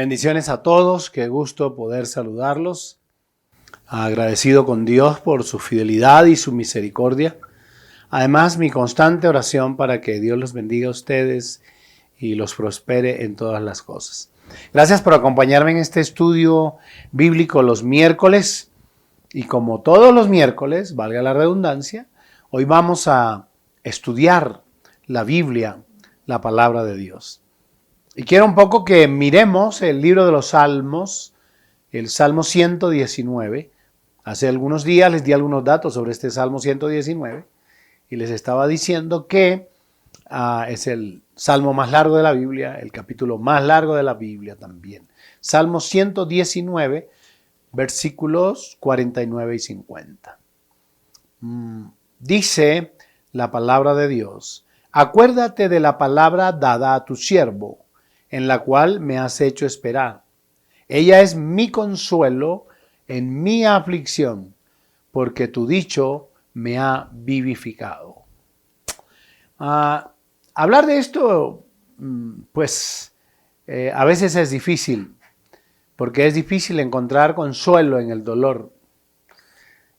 Bendiciones a todos, qué gusto poder saludarlos. Agradecido con Dios por su fidelidad y su misericordia. Además, mi constante oración para que Dios los bendiga a ustedes y los prospere en todas las cosas. Gracias por acompañarme en este estudio bíblico los miércoles. Y como todos los miércoles, valga la redundancia, hoy vamos a estudiar la Biblia, la palabra de Dios. Y quiero un poco que miremos el libro de los Salmos, el Salmo 119. Hace algunos días les di algunos datos sobre este Salmo 119 y les estaba diciendo que es el salmo más largo de la Biblia, el capítulo más largo de la Biblia también. Salmo 119, versículos 49 y 50. Dice la palabra de Dios: acuérdate de la palabra dada a tu siervo, en la cual me has hecho esperar. Ella es mi consuelo en mi aflicción, porque tu dicho me ha vivificado. Hablar de esto, a veces es difícil, porque es difícil encontrar consuelo en el dolor.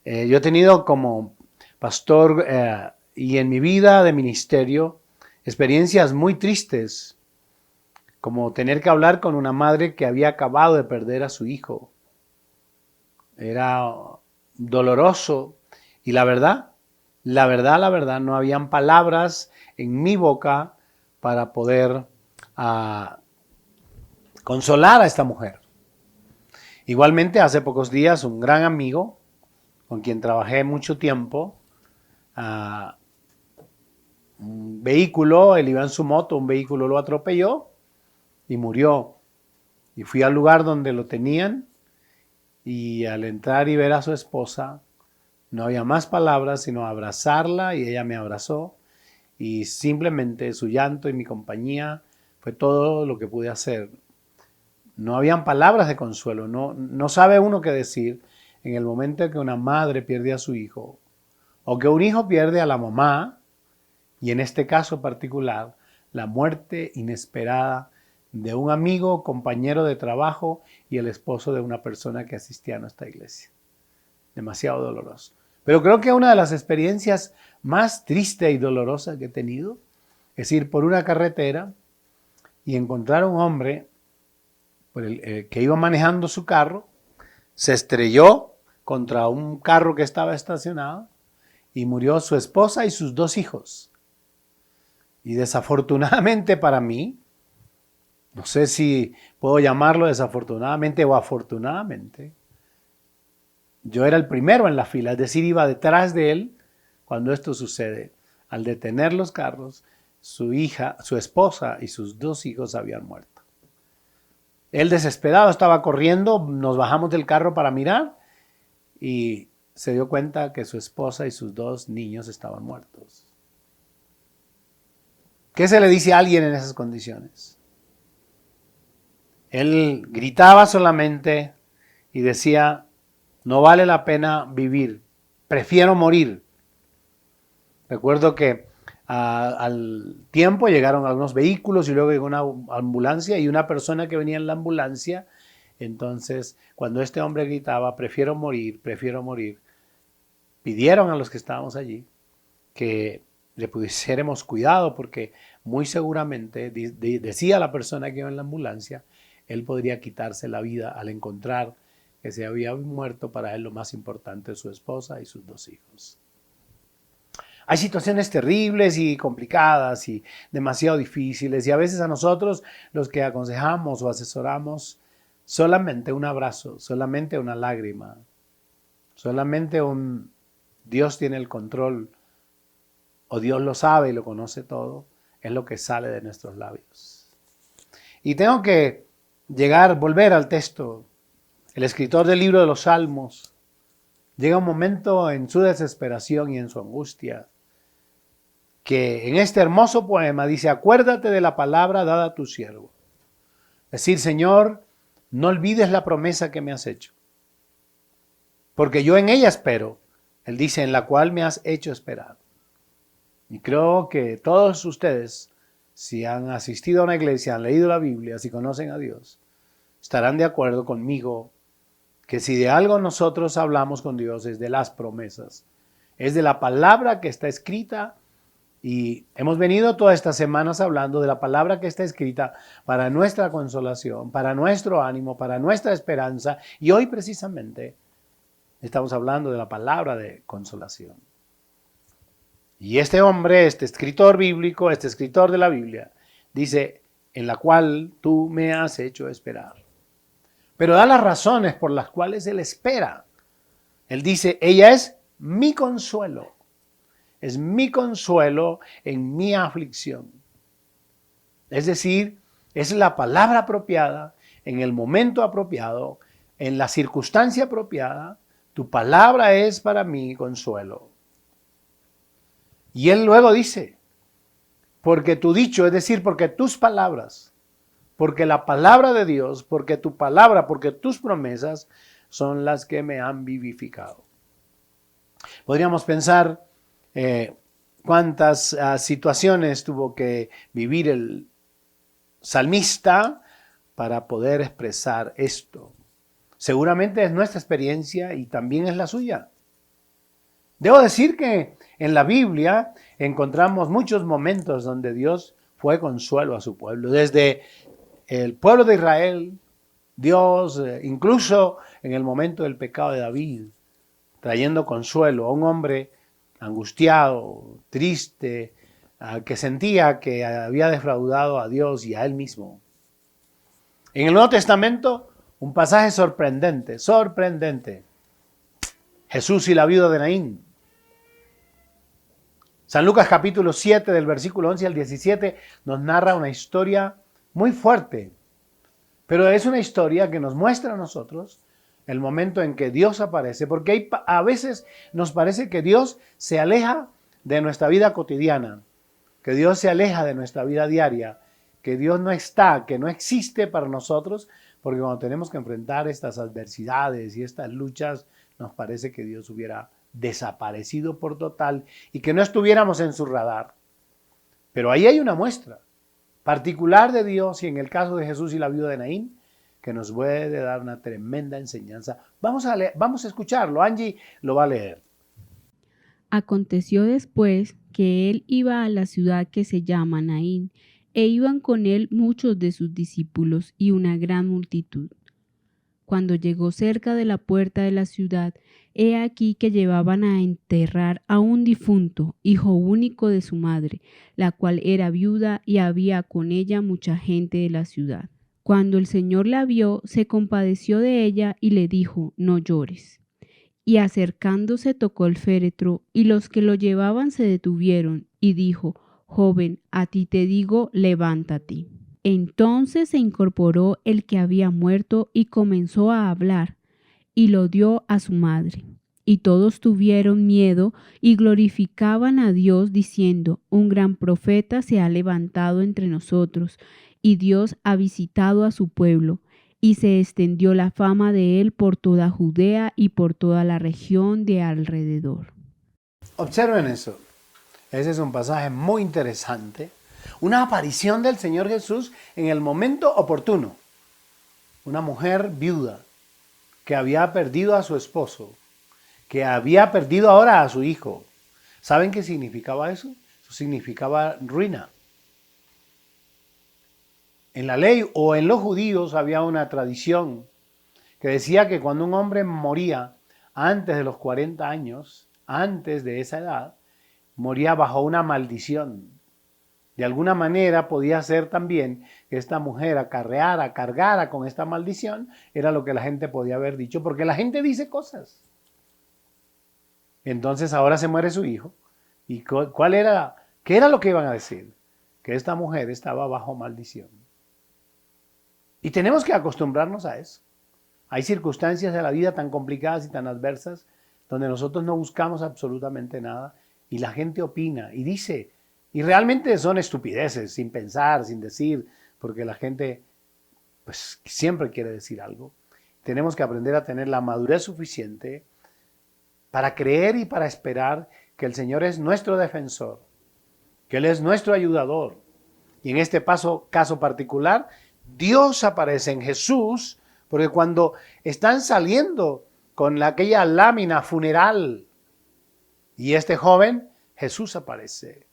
Yo he tenido como pastor y en mi vida de ministerio experiencias muy tristes, como tener que hablar con una madre que había acabado de perder a su hijo. Era doloroso y la verdad, no habían palabras en mi boca para poder consolar a esta mujer. Igualmente, hace pocos días, un gran amigo con quien trabajé mucho tiempo, un vehículo, él iba en su moto, un vehículo lo atropelló y murió. Y fui al lugar donde lo tenían y al entrar y ver a su esposa, no había más palabras sino abrazarla, y ella me abrazó y simplemente su llanto y mi compañía fue todo lo que pude hacer. No habían palabras de consuelo, no sabe uno qué decir en el momento en que una madre pierde a su hijo o que un hijo pierde a la mamá, y en este caso particular, la muerte inesperada de un amigo, compañero de trabajo y el esposo de una persona que asistía a nuestra iglesia. Demasiado doloroso. Pero creo que una de las experiencias más tristes y dolorosas que he tenido es ir por una carretera y encontrar a un hombre que iba manejando su carro, se estrelló contra un carro que estaba estacionado y murió su esposa y sus 2 hijos. Y desafortunadamente para mí, no sé si puedo llamarlo desafortunadamente o afortunadamente, yo era el primero en la fila, es decir, iba detrás de él cuando esto sucede. Al detener los carros, su esposa y sus 2 hijos habían muerto. Él desesperado estaba corriendo, nos bajamos del carro para mirar y se dio cuenta que su esposa y sus 2 niños estaban muertos. ¿Qué se le dice a alguien en esas condiciones? Él gritaba solamente y decía: no vale la pena vivir, prefiero morir. Recuerdo que al tiempo llegaron algunos vehículos y luego llegó una ambulancia y una persona que venía en la ambulancia. Entonces, cuando este hombre gritaba: prefiero morir, pidieron a los que estábamos allí que le pusiéramos cuidado, porque muy seguramente, decía la persona que iba en la ambulancia, él podría quitarse la vida al encontrar que se había muerto para él lo más importante, su esposa y sus 2 hijos. Hay situaciones terribles y complicadas y demasiado difíciles, y a veces a nosotros, los que aconsejamos o asesoramos, solamente un abrazo, solamente una lágrima, solamente un Dios tiene el control, o Dios lo sabe y lo conoce todo, es lo que sale de nuestros labios. Y tengo que volver al texto. El escritor del libro de los Salmos llega un momento en su desesperación y en su angustia que en este hermoso poema dice: acuérdate de la palabra dada a tu siervo. Es decir, Señor, no olvides la promesa que me has hecho, porque yo en ella espero. Él dice: en la cual me has hecho esperar. Y creo que todos ustedes, si han asistido a una iglesia, han leído la Biblia, si conocen a Dios, estarán de acuerdo conmigo que si de algo nosotros hablamos con Dios es de las promesas, es de la palabra que está escrita. Y hemos venido todas estas semanas hablando de la palabra que está escrita para nuestra consolación, para nuestro ánimo, para nuestra esperanza. Y hoy precisamente estamos hablando de la palabra de consolación. Y este hombre, este escritor bíblico, este escritor de la Biblia, dice, en la cual tú me has hecho esperar. Pero da las razones por las cuales él espera. Él dice, ella es mi consuelo. Es mi consuelo en mi aflicción. Es decir, es la palabra apropiada, en el momento apropiado, en la circunstancia apropiada. Tu palabra es para mí consuelo. Y él luego dice, porque tu dicho, es decir, porque tus palabras, porque la palabra de Dios, porque tu palabra, porque tus promesas son las que me han vivificado. Podríamos pensar cuántas situaciones tuvo que vivir el salmista para poder expresar esto. Seguramente es nuestra experiencia y también es la suya. Debo decir que en la Biblia encontramos muchos momentos donde Dios fue consuelo a su pueblo. Desde el pueblo de Israel, Dios, incluso en el momento del pecado de David, trayendo consuelo a un hombre angustiado, triste, que sentía que había defraudado a Dios y a él mismo. En el Nuevo Testamento, un pasaje sorprendente. Jesús y la viuda de Naín. San Lucas capítulo 7 del versículo 11 al 17 nos narra una historia muy fuerte, pero es una historia que nos muestra a nosotros el momento en que Dios aparece, porque a veces nos parece que Dios se aleja de nuestra vida cotidiana, que Dios se aleja de nuestra vida diaria, que Dios no está, que no existe para nosotros, porque cuando tenemos que enfrentar estas adversidades y estas luchas, nos parece que Dios hubiera desaparecido por total y que no estuviéramos en su radar. Pero ahí hay una muestra particular de Dios y en el caso de Jesús y la viuda de Naín, que nos puede dar una tremenda enseñanza. Vamos a escucharlo. Angie lo va a leer. Aconteció después que él iba a la ciudad que se llama Naín, e iban con él muchos de sus discípulos y una gran multitud. Cuando llegó cerca de la puerta de la ciudad, he aquí que llevaban a enterrar a un difunto, hijo único de su madre, la cual era viuda y había con ella mucha gente de la ciudad. Cuando el Señor la vio, se compadeció de ella y le dijo, no llores. Y acercándose tocó el féretro, y los que lo llevaban se detuvieron, y dijo, joven, a ti te digo, levántate. Entonces se incorporó el que había muerto y comenzó a hablar, y lo dio a su madre. Y todos tuvieron miedo y glorificaban a Dios diciendo, un gran profeta se ha levantado entre nosotros, y Dios ha visitado a su pueblo. Y se extendió la fama de él por toda Judea y por toda la región de alrededor. Observen eso. Ese es un pasaje muy interesante. Una aparición del Señor Jesús en el momento oportuno. Una mujer viuda que había perdido a su esposo, que había perdido ahora a su hijo. ¿Saben qué significaba eso? Eso significaba ruina. En la ley o en los judíos había una tradición que decía que cuando un hombre moría antes de los 40 años, antes de esa edad, moría bajo una maldición. De alguna manera podía ser también que esta mujer cargara con esta maldición, era lo que la gente podía haber dicho, porque la gente dice cosas. Entonces ahora se muere su hijo. ¿Y qué era lo que iban a decir? Que esta mujer estaba bajo maldición. Y tenemos que acostumbrarnos a eso. Hay circunstancias de la vida tan complicadas y tan adversas donde nosotros no buscamos absolutamente nada y la gente opina y dice, y realmente son estupideces, sin pensar, sin decir, porque la gente pues siempre quiere decir algo. Tenemos que aprender a tener la madurez suficiente para creer y para esperar que el Señor es nuestro defensor, que Él es nuestro ayudador. Y en este caso particular, Dios aparece en Jesús, porque cuando están saliendo con aquella lámina funeral y este joven, Jesús aparece.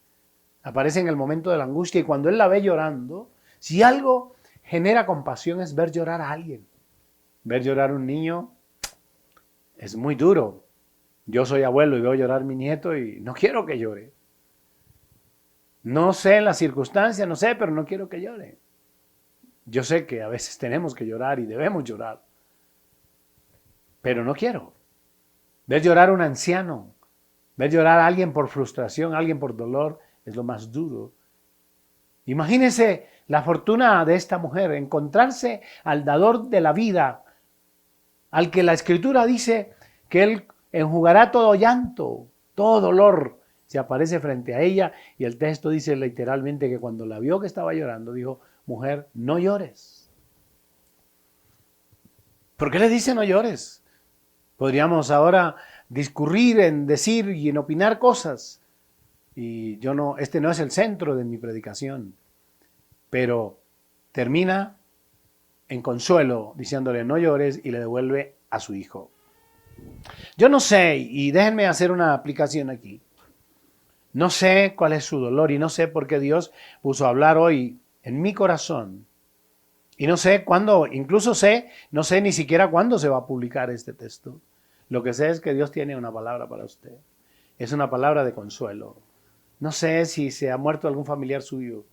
Aparece en el momento de la angustia y cuando él la ve llorando, si algo genera compasión es ver llorar a alguien. Ver llorar a un niño es muy duro. Yo soy abuelo y veo llorar a mi nieto y no quiero que llore. No sé las circunstancias, no sé, pero no quiero que llore. Yo sé que a veces tenemos que llorar y debemos llorar, pero no quiero. Ver llorar a un anciano, ver llorar a alguien por frustración, a alguien por dolor, es lo más duro. Imagínense la fortuna de esta mujer, encontrarse al dador de la vida, al que la Escritura dice que Él enjugará todo llanto, todo dolor. Se aparece frente a ella y el texto dice literalmente que cuando la vio que estaba llorando, dijo, mujer, no llores. ¿Por qué le dice no llores? Podríamos ahora discurrir en decir y en opinar cosas. Y yo no, este no es el centro de mi predicación. Pero termina en consuelo diciéndole no llores y le devuelve a su hijo. Yo no sé, y déjenme hacer una aplicación aquí. No sé cuál es su dolor y no sé por qué Dios puso a hablar hoy en mi corazón. Y no sé cuándo, incluso no sé ni siquiera cuándo se va a publicar este texto. Lo que sé es que Dios tiene una palabra para usted. Es una palabra de consuelo. No sé si se ha muerto algún familiar suyo.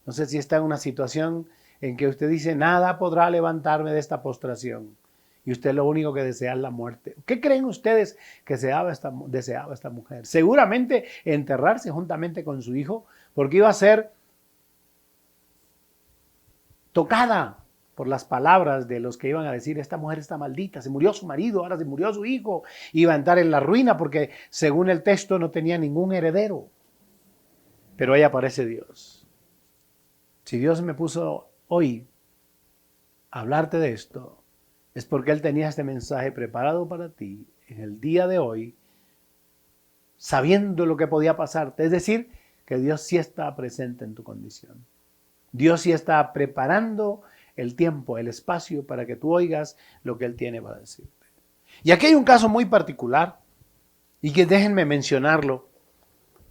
No sé si está en una situación en que usted dice, nada podrá levantarme de esta postración. Y usted lo único que desea es la muerte. ¿Qué creen ustedes que deseaba esta mujer? Seguramente enterrarse juntamente con su hijo, porque iba a ser tocada por las palabras de los que iban a decir, esta mujer está maldita, se murió su marido, ahora se murió su hijo, iba a entrar en la ruina porque según el texto no tenía ningún heredero. Pero ahí aparece Dios. Si Dios me puso hoy a hablarte de esto, es porque Él tenía este mensaje preparado para ti en el día de hoy, sabiendo lo que podía pasarte. Es decir, que Dios sí está presente en tu condición. Dios sí está preparando el tiempo, el espacio para que tú oigas lo que Él tiene para decirte. Y aquí hay un caso muy particular, y que déjenme mencionarlo.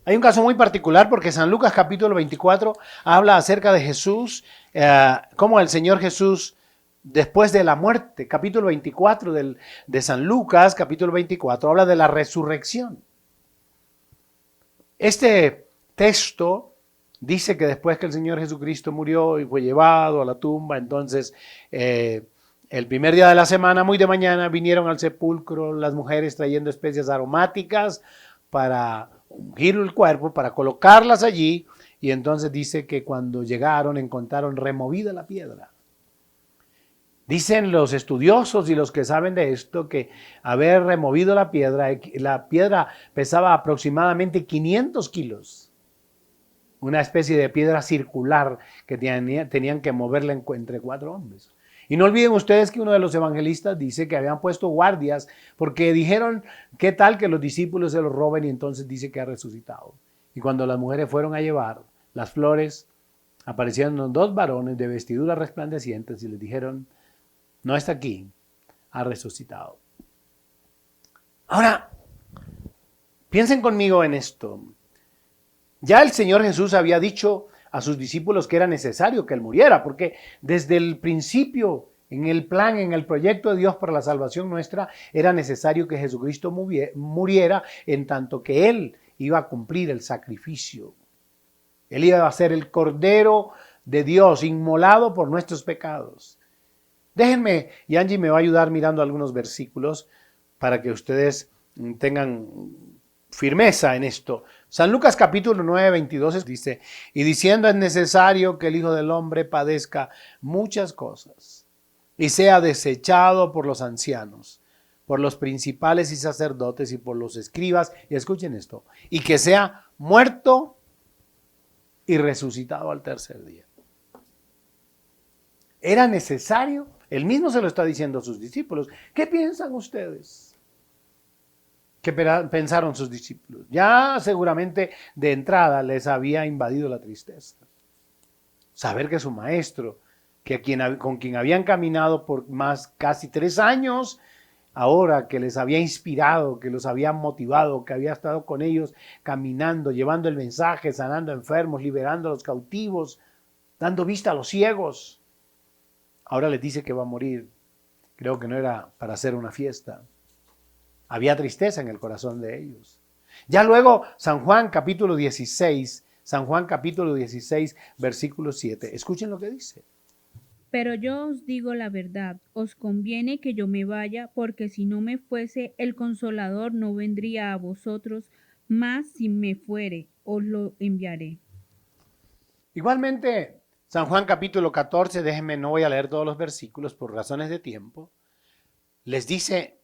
Hay un caso muy particular porque San Lucas capítulo 24 habla acerca de Jesús, cómo el Señor Jesús, después de la muerte, capítulo 24 de San Lucas, capítulo 24, habla de la resurrección. Este texto dice que después que el Señor Jesucristo murió y fue llevado a la tumba, entonces el primer día de la semana, muy de mañana, vinieron al sepulcro las mujeres trayendo especias aromáticas para ungir el cuerpo, para colocarlas allí, y entonces dice que cuando llegaron encontraron removida la piedra. Dicen los estudiosos y los que saben de esto que haber removido la piedra pesaba aproximadamente 500 kilos. Una especie de piedra circular que tenían que moverla entre 4 hombres. Y no olviden ustedes que uno de los evangelistas dice que habían puesto guardias porque dijeron, ¿qué tal que los discípulos se los roben? Y entonces dice que ha resucitado. Y cuando las mujeres fueron a llevar las flores, aparecieron 2 varones de vestiduras resplandecientes y les dijeron, no está aquí, ha resucitado. Ahora, piensen conmigo en esto. Ya el Señor Jesús había dicho a sus discípulos que era necesario que Él muriera, porque desde el principio, en el plan, en el proyecto de Dios para la salvación nuestra, era necesario que Jesucristo muriera en tanto que Él iba a cumplir el sacrificio. Él iba a ser el Cordero de Dios, inmolado por nuestros pecados. Déjenme, y Angie me va a ayudar mirando algunos versículos para que ustedes tengan firmeza en esto. San Lucas capítulo 9, 22 dice, y diciendo es necesario que el Hijo del Hombre padezca muchas cosas y sea desechado por los ancianos, por los principales y sacerdotes y por los escribas, y escuchen esto, y que sea muerto y resucitado al tercer día. Era necesario, él mismo se lo está diciendo a sus discípulos. ¿Qué piensan ustedes? ¿Qué pensaron sus discípulos? Ya seguramente de entrada les había invadido la tristeza. Saber que su maestro con quien habían caminado por casi 3 años, ahora que les había inspirado, que los había motivado, que había estado con ellos caminando, llevando el mensaje, sanando enfermos, liberando a los cautivos, dando vista a los ciegos, ahora les dice que va a morir. Creo que no era para hacer una fiesta. Había tristeza en el corazón de ellos. Ya luego, San Juan capítulo 16, versículo 7. Escuchen lo que dice. Pero yo os digo la verdad, os conviene que yo me vaya, porque si no me fuese, el Consolador no vendría a vosotros, mas si me fuere, os lo enviaré. Igualmente, San Juan capítulo 14, déjenme, no voy a leer todos los versículos por razones de tiempo, les dice,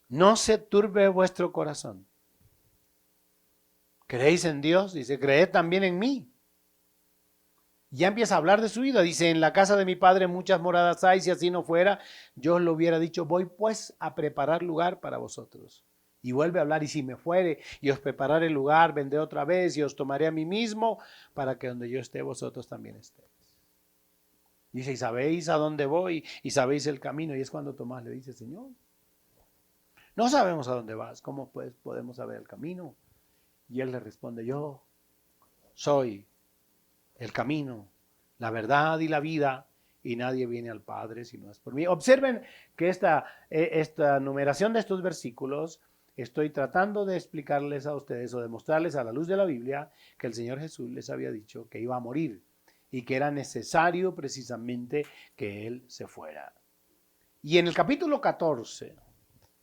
no se turbe vuestro corazón. ¿Creéis en Dios? Dice, creed también en mí. Ya empieza a hablar de su vida. Dice, en la casa de mi padre muchas moradas hay, si así no fuera, yo os lo hubiera dicho, voy pues a preparar lugar para vosotros. Y vuelve a hablar, y si me fuere, y os prepararé el lugar, vendré otra vez, y os tomaré a mí mismo, para que donde yo esté, vosotros también estéis. Dice, y sabéis a dónde voy, y sabéis el camino. Y es cuando Tomás le dice, Señor, no sabemos a dónde vas, ¿cómo pues podemos saber el camino? Y él le responde, yo soy el camino, la verdad y la vida, y nadie viene al Padre si no es por mí. Observen que esta numeración de estos versículos, estoy tratando de explicarles a ustedes o de mostrarles a la luz de la Biblia que el Señor Jesús les había dicho que iba a morir y que era necesario precisamente que Él se fuera. Y en el capítulo 14,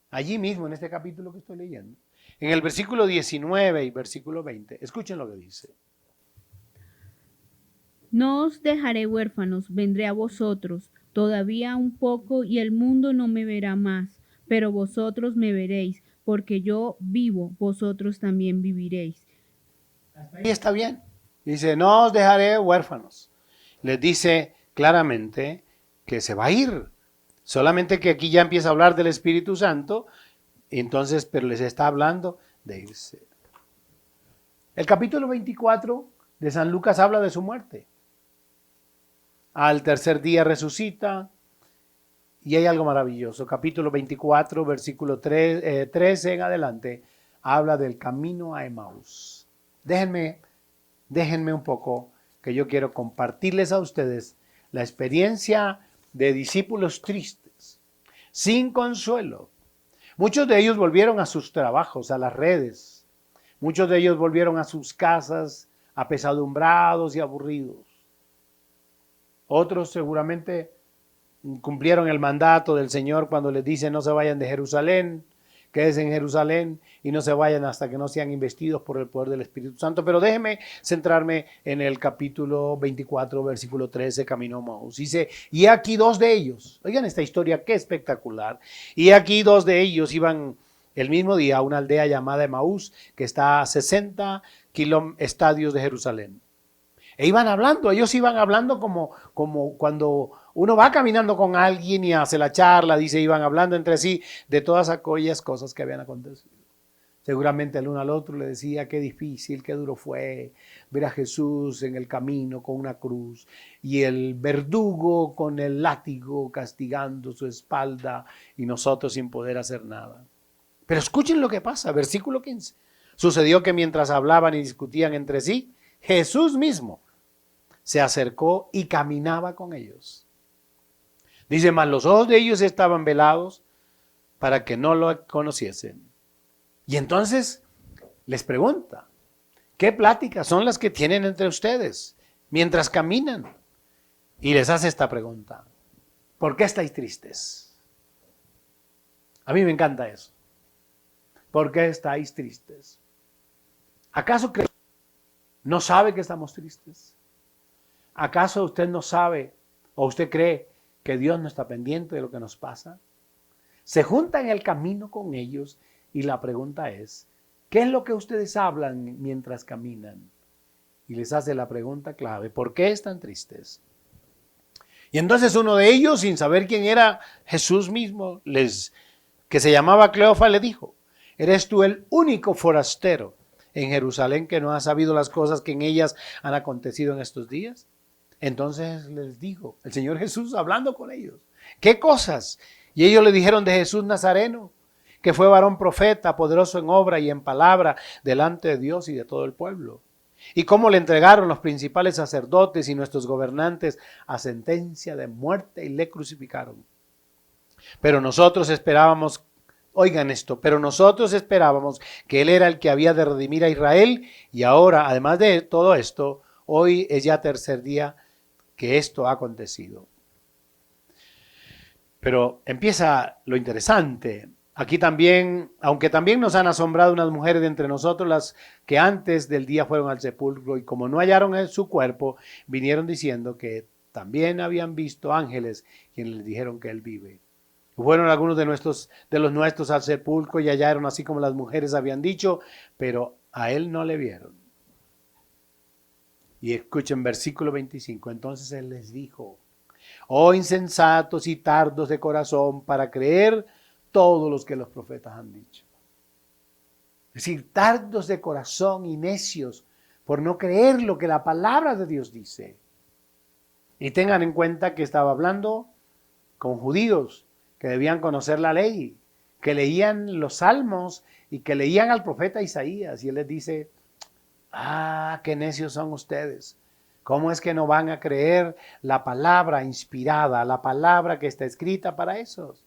allí mismo en este capítulo que estoy leyendo, en el versículo 19 y versículo 20, escuchen lo que dice. No os dejaré huérfanos, vendré a vosotros, todavía un poco y el mundo no me verá más, pero vosotros me veréis, porque yo vivo, vosotros también viviréis. Ahí está bien. Dice, no os dejaré huérfanos. Les dice claramente que se va a ir. Solamente que aquí ya empieza a hablar del Espíritu Santo, entonces, pero les está hablando de irse. El capítulo 24 de San Lucas habla de su muerte. Al tercer día resucita, y hay algo maravilloso. Capítulo 24, versículo 13 en adelante, habla del camino a Emaús. Déjenme un poco, que yo quiero compartirles a ustedes la experiencia de discípulos tristes, sin consuelo. Muchos de ellos volvieron a sus trabajos, a las redes. Muchos de ellos volvieron a sus casas apesadumbrados y aburridos. Otros seguramente cumplieron el mandato del Señor cuando les dice no se vayan de Jerusalén, quédense en Jerusalén y no se vayan hasta que no sean investidos por el poder del Espíritu Santo. Pero déjenme centrarme en el capítulo 24, versículo 13, camino a Emaús. Dice, y aquí dos de ellos, oigan esta historia, qué espectacular, y aquí dos de ellos iban el mismo día a una aldea llamada Emaús, que está a 60 estadios de Jerusalén. E ellos iban hablando como cuando uno va caminando con alguien y hace la charla, dice, iban hablando entre sí de todas aquellas cosas que habían acontecido. Seguramente el uno al otro le decía, qué difícil, qué duro fue ver a Jesús en el camino con una cruz y el verdugo con el látigo castigando su espalda y nosotros sin poder hacer nada. Pero escuchen lo que pasa, versículo 15. Sucedió que mientras hablaban y discutían entre sí, Jesús mismo se acercó y caminaba con ellos. Dice, mas los ojos de ellos estaban velados para que no lo conociesen. Y entonces les pregunta, ¿qué pláticas son las que tienen entre ustedes mientras caminan? Y les hace esta pregunta, ¿por qué estáis tristes? A mí me encanta eso. ¿Por qué estáis tristes? ¿Acaso no sabe que estamos tristes? ¿Acaso usted no sabe o usted cree que Dios no está pendiente de lo que nos pasa? Se junta en el camino con ellos y la pregunta es, ¿qué es lo que ustedes hablan mientras caminan? Y les hace la pregunta clave, ¿por qué están tristes? Y entonces uno de ellos, sin saber quién era Jesús mismo, que se llamaba Cleofas, le dijo, ¿eres tú el único forastero en Jerusalén que no ha sabido las cosas que en ellas han acontecido en estos días? Entonces les dijo, el Señor Jesús hablando con ellos, ¿qué cosas? Y ellos le dijeron de Jesús Nazareno, que fue varón profeta, poderoso en obra y en palabra delante de Dios y de todo el pueblo. Y cómo le entregaron los principales sacerdotes y nuestros gobernantes a sentencia de muerte y le crucificaron. Pero nosotros esperábamos, oigan esto, pero nosotros esperábamos que Él era el que había de redimir a Israel, y ahora, además de todo esto, hoy es ya tercer día que esto ha acontecido. Pero empieza lo interesante. Aquí también, aunque también nos han asombrado unas mujeres de entre nosotros, las que antes del día fueron al sepulcro, y como no hallaron su cuerpo, vinieron diciendo que también habían visto ángeles quienes les dijeron que Él vive. Fueron algunos de los nuestros al sepulcro y hallaron así como las mujeres habían dicho, pero a Él no le vieron. Y escuchen versículo 25, entonces Él les dijo: oh insensatos y tardos de corazón para creer todos los que los profetas han dicho. Es decir, tardos de corazón y necios por no creer lo que la palabra de Dios dice. Y tengan en cuenta que estaba hablando con judíos que debían conocer la ley, que leían los salmos y que leían al profeta Isaías. Y Él les dice: qué necios son ustedes. ¿Cómo es que no van a creer la palabra inspirada, la palabra que está escrita para esos?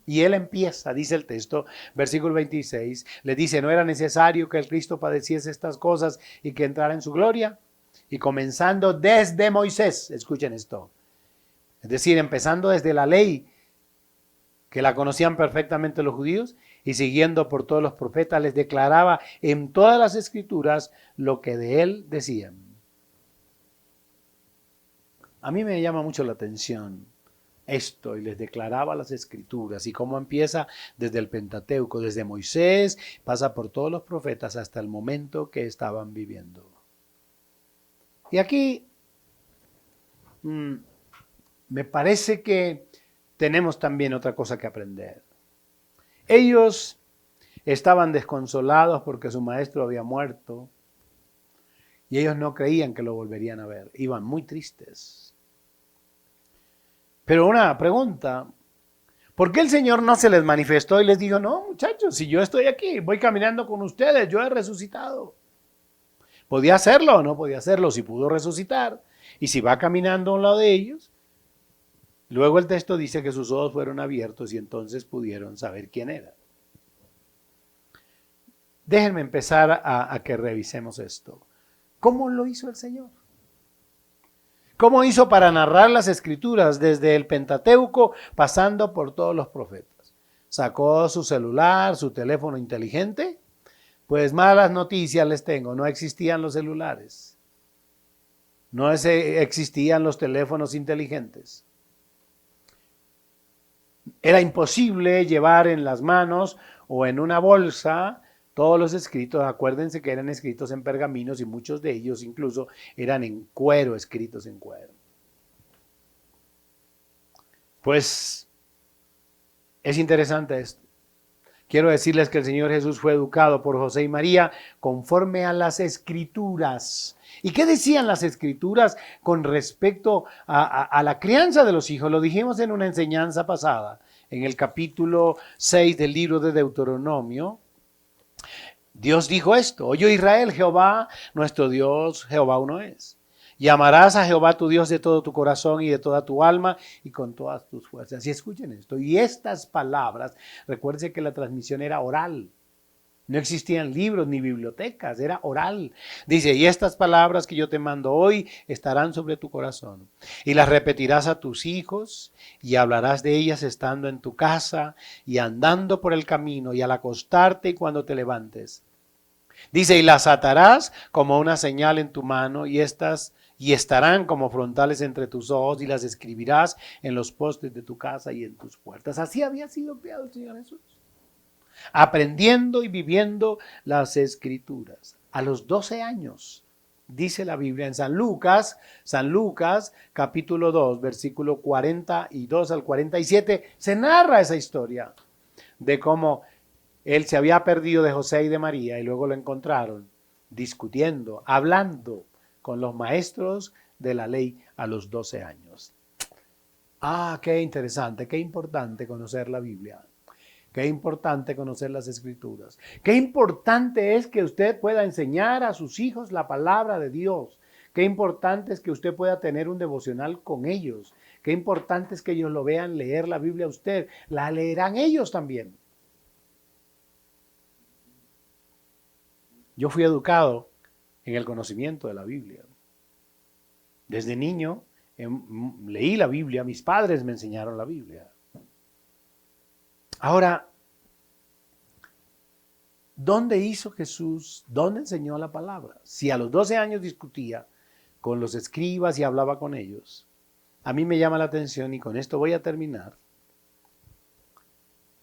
Y Él empieza, dice el texto, versículo 26, le dice: ¿no era necesario que el Cristo padeciese estas cosas y que entrara en su gloria? Y comenzando desde Moisés, escuchen esto, es decir, empezando desde la ley, que la conocían perfectamente los judíos, y siguiendo por todos los profetas, les declaraba en todas las escrituras lo que de Él decían. A mí me llama mucho la atención esto, y les declaraba las escrituras, y cómo empieza desde el Pentateuco, desde Moisés, pasa por todos los profetas hasta el momento que estaban viviendo. Y aquí me parece que tenemos también otra cosa que aprender. Ellos estaban desconsolados porque su maestro había muerto, y ellos no creían que lo volverían a ver, iban muy tristes. Pero una pregunta: ¿por qué el Señor no se les manifestó y les dijo: no, muchachos, si yo estoy aquí, voy caminando con ustedes, yo he resucitado? ¿Podía hacerlo o no podía hacerlo? Si pudo resucitar, y si va caminando a un lado de ellos. Luego el texto dice que sus ojos fueron abiertos y entonces pudieron saber quién era. Déjenme empezar a que revisemos esto. ¿Cómo lo hizo el Señor? ¿Cómo hizo para narrar las escrituras desde el Pentateuco pasando por todos los profetas? ¿Sacó su celular, su teléfono inteligente? Pues malas noticias les tengo, no existían los celulares. No existían los teléfonos inteligentes. Era imposible llevar en las manos o en una bolsa todos los escritos. Acuérdense que eran escritos en pergaminos y muchos de ellos incluso eran en cuero, escritos en cuero. Pues es interesante esto. Quiero decirles que el Señor Jesús fue educado por José y María conforme a las Escrituras. ¿Y qué decían las Escrituras con respecto a la crianza de los hijos? Lo dijimos en una enseñanza pasada, en el capítulo 6 del libro de Deuteronomio. Dios dijo esto: oye Israel, Jehová nuestro Dios, Jehová uno es. Y amarás a Jehová tu Dios de todo tu corazón y de toda tu alma y con todas tus fuerzas. Y escuchen esto. Y estas palabras, recuerden que la transmisión era oral. No existían libros ni bibliotecas, era oral. Dice: y estas palabras que yo te mando hoy estarán sobre tu corazón. Y las repetirás a tus hijos y hablarás de ellas estando en tu casa y andando por el camino y al acostarte y cuando te levantes. Dice: y las atarás como una señal en tu mano y estarán como frontales entre tus ojos y las escribirás en los postes de tu casa y en tus puertas. Así había sido criado el Señor Jesús, aprendiendo y viviendo las Escrituras. A los 12 años, dice la Biblia en San Lucas capítulo 2, versículo 42 al 47, se narra esa historia de cómo él se había perdido de José y de María y luego lo encontraron discutiendo, hablando con los maestros de la ley a los 12 años. Ah, qué interesante, qué importante conocer la Biblia. Qué importante conocer las Escrituras. Qué importante es que usted pueda enseñar a sus hijos la palabra de Dios. Qué importante es que usted pueda tener un devocional con ellos. Qué importante es que ellos lo vean leer la Biblia a usted. La leerán ellos también. Yo fui educado en el conocimiento de la Biblia. Desde niño leí la Biblia, mis padres me enseñaron la Biblia. Ahora, ¿dónde hizo Jesús? ¿Dónde enseñó la palabra? Si a los 12 años discutía con los escribas y hablaba con ellos, a mí me llama la atención, y con esto voy a terminar,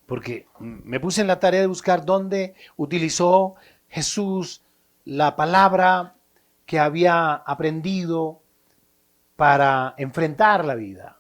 porque me puse en la tarea de buscar dónde utilizó Jesús la palabra que había aprendido para enfrentar la vida.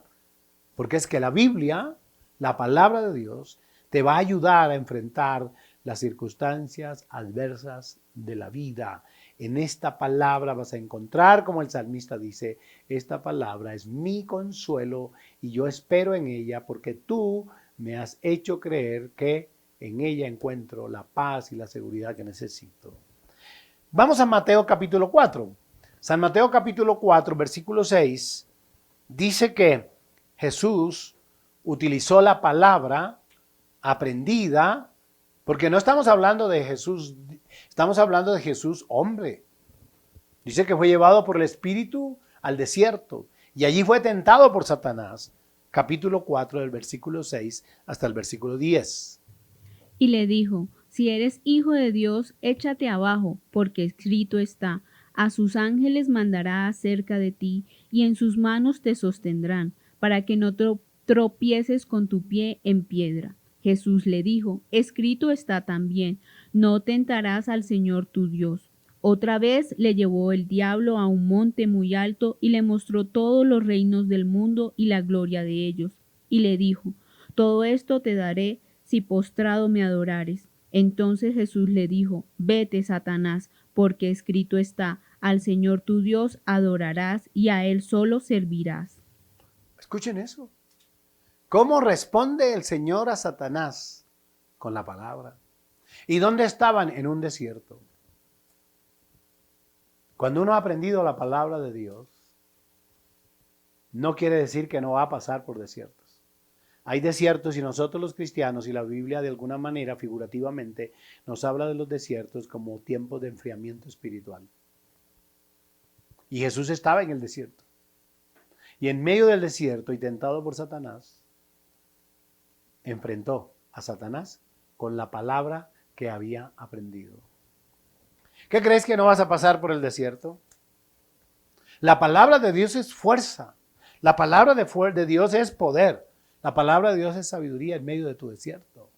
Porque es que la Biblia, la palabra de Dios, te va a ayudar a enfrentar las circunstancias adversas de la vida. En esta palabra vas a encontrar, como el salmista dice, esta palabra es mi consuelo y yo espero en ella porque tú me has hecho creer que en ella encuentro la paz y la seguridad que necesito. Vamos a Mateo capítulo 4. San Mateo capítulo 4, versículo 6, dice que Jesús utilizó la palabra aprendida, porque no estamos hablando de Jesús, estamos hablando de Jesús hombre. Dice que fue llevado por el Espíritu al desierto y allí fue tentado por Satanás. Capítulo 4 del versículo 6 hasta el versículo 10. Y le dijo, si eres hijo de Dios, échate abajo, porque escrito está, a sus ángeles mandará acerca de ti, y en sus manos te sostendrán, para que no tropieces con tu pie en piedra. Jesús le dijo, escrito está también, no tentarás al Señor tu Dios. Otra vez le llevó el diablo a un monte muy alto y le mostró todos los reinos del mundo y la gloria de ellos. Y le dijo, todo esto te daré si postrado me adorares. Entonces Jesús le dijo, vete, Satanás, porque escrito está, al Señor tu Dios adorarás y a Él solo servirás. Escuchen eso. ¿Cómo responde el Señor a Satanás? Con la palabra. ¿Y dónde estaban? En un desierto. Cuando uno ha aprendido la palabra de Dios, no quiere decir que no va a pasar por desiertos. Hay desiertos y nosotros los cristianos y la Biblia de alguna manera, figurativamente, nos habla de los desiertos como tiempos de enfriamiento espiritual. Y Jesús estaba en el desierto. Y en medio del desierto y tentado por Satanás, enfrentó a Satanás con la palabra que había aprendido. ¿Qué crees que no vas a pasar por el desierto? La palabra de Dios es fuerza. La palabra de Dios es poder. La palabra de Dios es sabiduría en medio de tu desierto.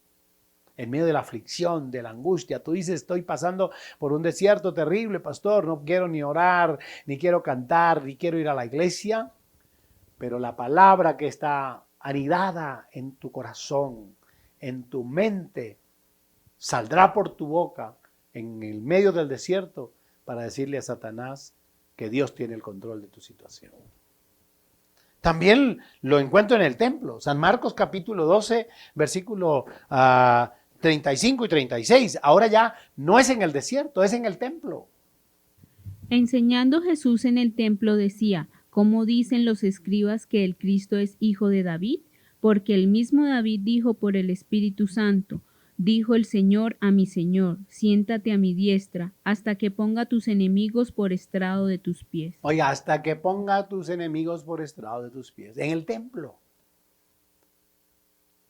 En medio de la aflicción, de la angustia. Tú dices, estoy pasando por un desierto terrible, pastor. No quiero ni orar, ni quiero cantar, ni quiero ir a la iglesia. Pero la palabra que está anidada en tu corazón, en tu mente, saldrá por tu boca en el medio del desierto para decirle a Satanás que Dios tiene el control de tu situación. También lo encuentro en el templo. San Marcos capítulo 12, versículo 35 y 36. Ahora ya no es en el desierto, es en el templo. Enseñando Jesús en el templo decía, ¿cómo dicen los escribas que el Cristo es hijo de David? Porque el mismo David dijo por el Espíritu Santo, dijo el Señor a mi Señor, siéntate a mi diestra, hasta que ponga tus enemigos por estrado de tus pies. Oiga, hasta que ponga a tus enemigos por estrado de tus pies. En el templo.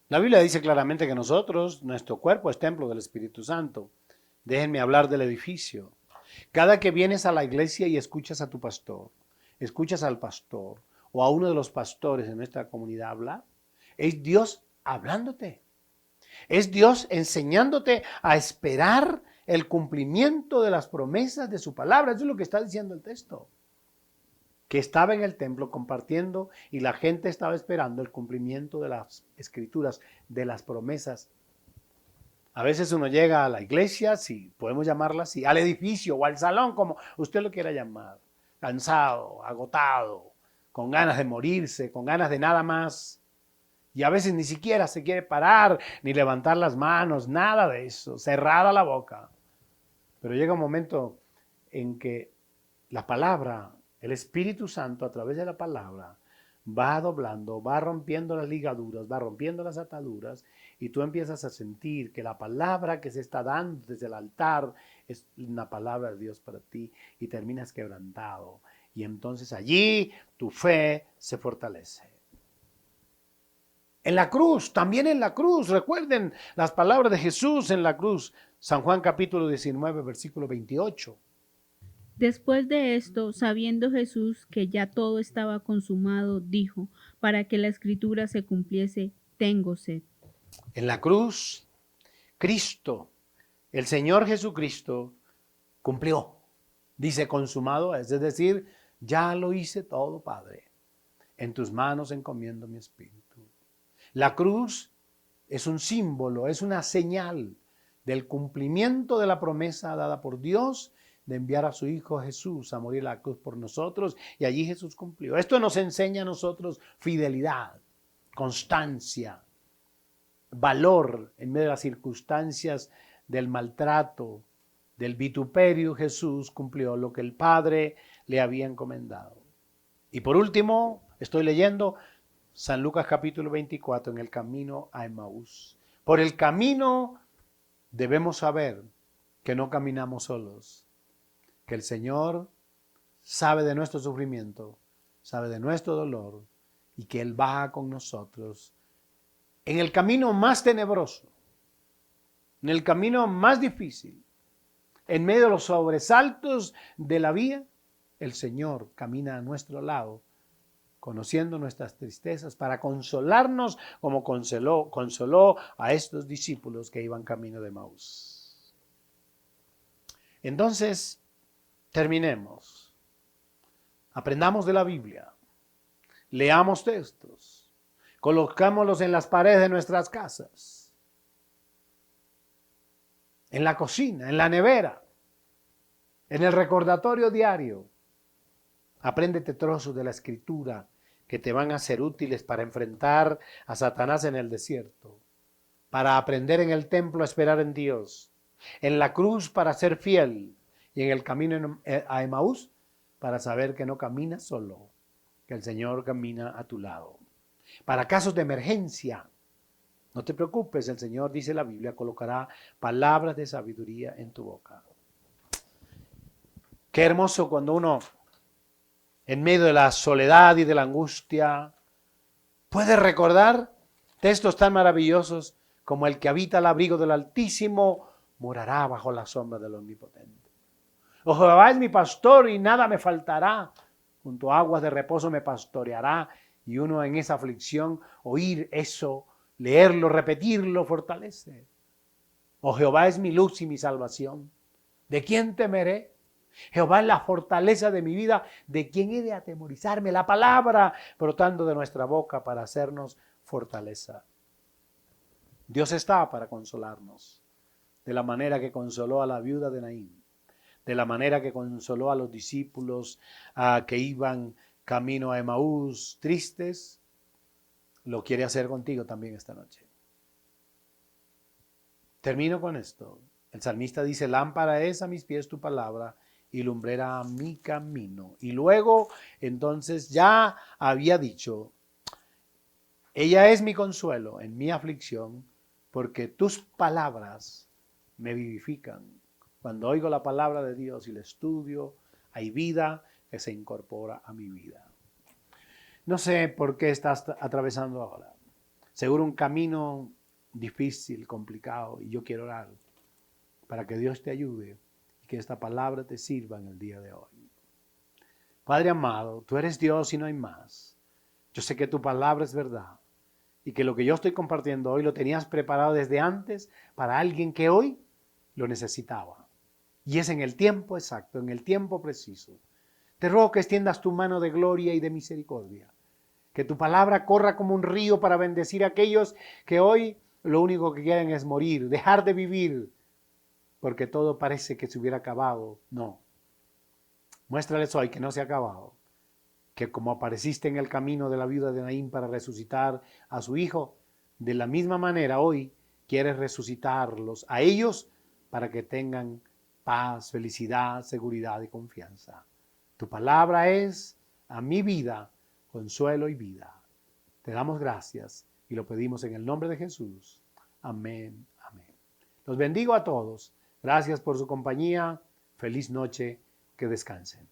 La Biblia dice claramente que nosotros, nuestro cuerpo es templo del Espíritu Santo. Déjenme hablar del edificio. Cada que vienes a la iglesia y escuchas a tu pastor, escuchas al pastor o a uno de los pastores en nuestra comunidad hablar, es Dios hablándote. Es Dios enseñándote a esperar el cumplimiento de las promesas de su palabra. Eso es lo que está diciendo el texto. Que estaba en el templo compartiendo y la gente estaba esperando el cumplimiento de las escrituras, de las promesas. A veces uno llega a la iglesia, si podemos llamarla así, al edificio o al salón, como usted lo quiera llamar. cansado, agotado, con ganas de morirse, con ganas de nada más. Y a veces ni siquiera se quiere parar, ni levantar las manos, nada de eso, cerrada la boca. Pero llega un momento en que la palabra, el Espíritu Santo a través de la palabra, va doblando, va rompiendo las ligaduras, va rompiendo las ataduras, y tú empiezas a sentir que la palabra que se está dando desde el altar es una palabra de Dios para ti, y terminas quebrantado. Y entonces allí tu fe se fortalece. En la cruz, también en la cruz, recuerden las palabras de Jesús en la cruz. San Juan capítulo 19, versículo 28. Después de esto, sabiendo Jesús que ya todo estaba consumado, dijo, para que la escritura se cumpliese, tengo sed. En la cruz, Cristo, el Señor Jesucristo, cumplió. Dice consumado es decir, ya lo hice todo, Padre. En tus manos encomiendo mi espíritu. La cruz es un símbolo, es una señal del cumplimiento de la promesa dada por Dios de enviar a su Hijo Jesús a morir en la cruz por nosotros, y allí Jesús cumplió. Esto nos enseña a nosotros fidelidad, constancia, valor en medio de las circunstancias del maltrato, del vituperio. Jesús cumplió lo que el Padre le había encomendado. Y por último, estoy leyendo San Lucas capítulo 24, en el camino a Emaús. Por el camino debemos saber que no caminamos solos, que el Señor sabe de nuestro sufrimiento, sabe de nuestro dolor, y que Él va con nosotros en el camino más tenebroso, en el camino más difícil, en medio de los sobresaltos de la vía. El Señor camina a nuestro lado, conociendo nuestras tristezas, para consolarnos como consoló a estos discípulos que iban camino de Emaús. Entonces, terminemos. Aprendamos de la Biblia. Leamos textos. Colocámoslos en las paredes de nuestras casas, en la cocina, en la nevera, en el recordatorio diario. Apréndete trozos de la Escritura que te van a ser útiles para enfrentar a Satanás en el desierto, para aprender en el templo a esperar en Dios, en la cruz para ser fiel, y en el camino a Emaús para saber que no caminas solo, que el Señor camina a tu lado. Para casos de emergencia, no te preocupes, el Señor, dice la Biblia, colocará palabras de sabiduría en tu boca. Qué hermoso cuando uno, en medio de la soledad y de la angustia, puede recordar textos tan maravillosos como el que habita al abrigo del Altísimo morará bajo la sombra del Omnipotente. Oh, Jehová es mi pastor y nada me faltará. Junto a aguas de reposo me pastoreará. Y uno en esa aflicción, oír eso, leerlo, repetirlo, fortalece. Oh, Jehová es mi luz y mi salvación. ¿De quién temeré? Jehová es la fortaleza de mi vida. ¿De quién he de atemorizarme? La palabra brotando de nuestra boca para hacernos fortaleza. Dios está para consolarnos, de la manera que consoló a la viuda de Naín, de la manera que consoló a los discípulos que iban camino a Emaús tristes. Lo quiere hacer contigo también esta noche. Termino con esto. El salmista dice: lámpara es a mis pies tu palabra y lumbrera a mi camino. Y luego, entonces, ya había dicho: ella es mi consuelo en mi aflicción, porque tus palabras me vivifican. Cuando oigo la palabra de Dios y la estudio, hay vida que se incorpora a mi vida. No sé por qué estás atravesando ahora. Seguro un camino difícil, complicado, y yo quiero orar para que Dios te ayude y que esta palabra te sirva en el día de hoy. Padre amado, tú eres Dios y no hay más. Yo sé que tu palabra es verdad y que lo que yo estoy compartiendo hoy lo tenías preparado desde antes para alguien que hoy lo necesitaba. Y es en el tiempo exacto, en el tiempo preciso. Te ruego que extiendas tu mano de gloria y de misericordia. Que tu palabra corra como un río para bendecir a aquellos que hoy lo único que quieren es morir, dejar de vivir, porque todo parece que se hubiera acabado. No. Muéstrales hoy que no se ha acabado, que como apareciste en el camino de la viuda de Naín para resucitar a su hijo, de la misma manera hoy quieres resucitarlos a ellos para que tengan paz, felicidad, seguridad y confianza. Tu palabra es a mi vida, consuelo y vida. Te damos gracias y lo pedimos en el nombre de Jesús. Amén, amén. Los bendigo a todos. Gracias por su compañía. Feliz noche. Que descansen.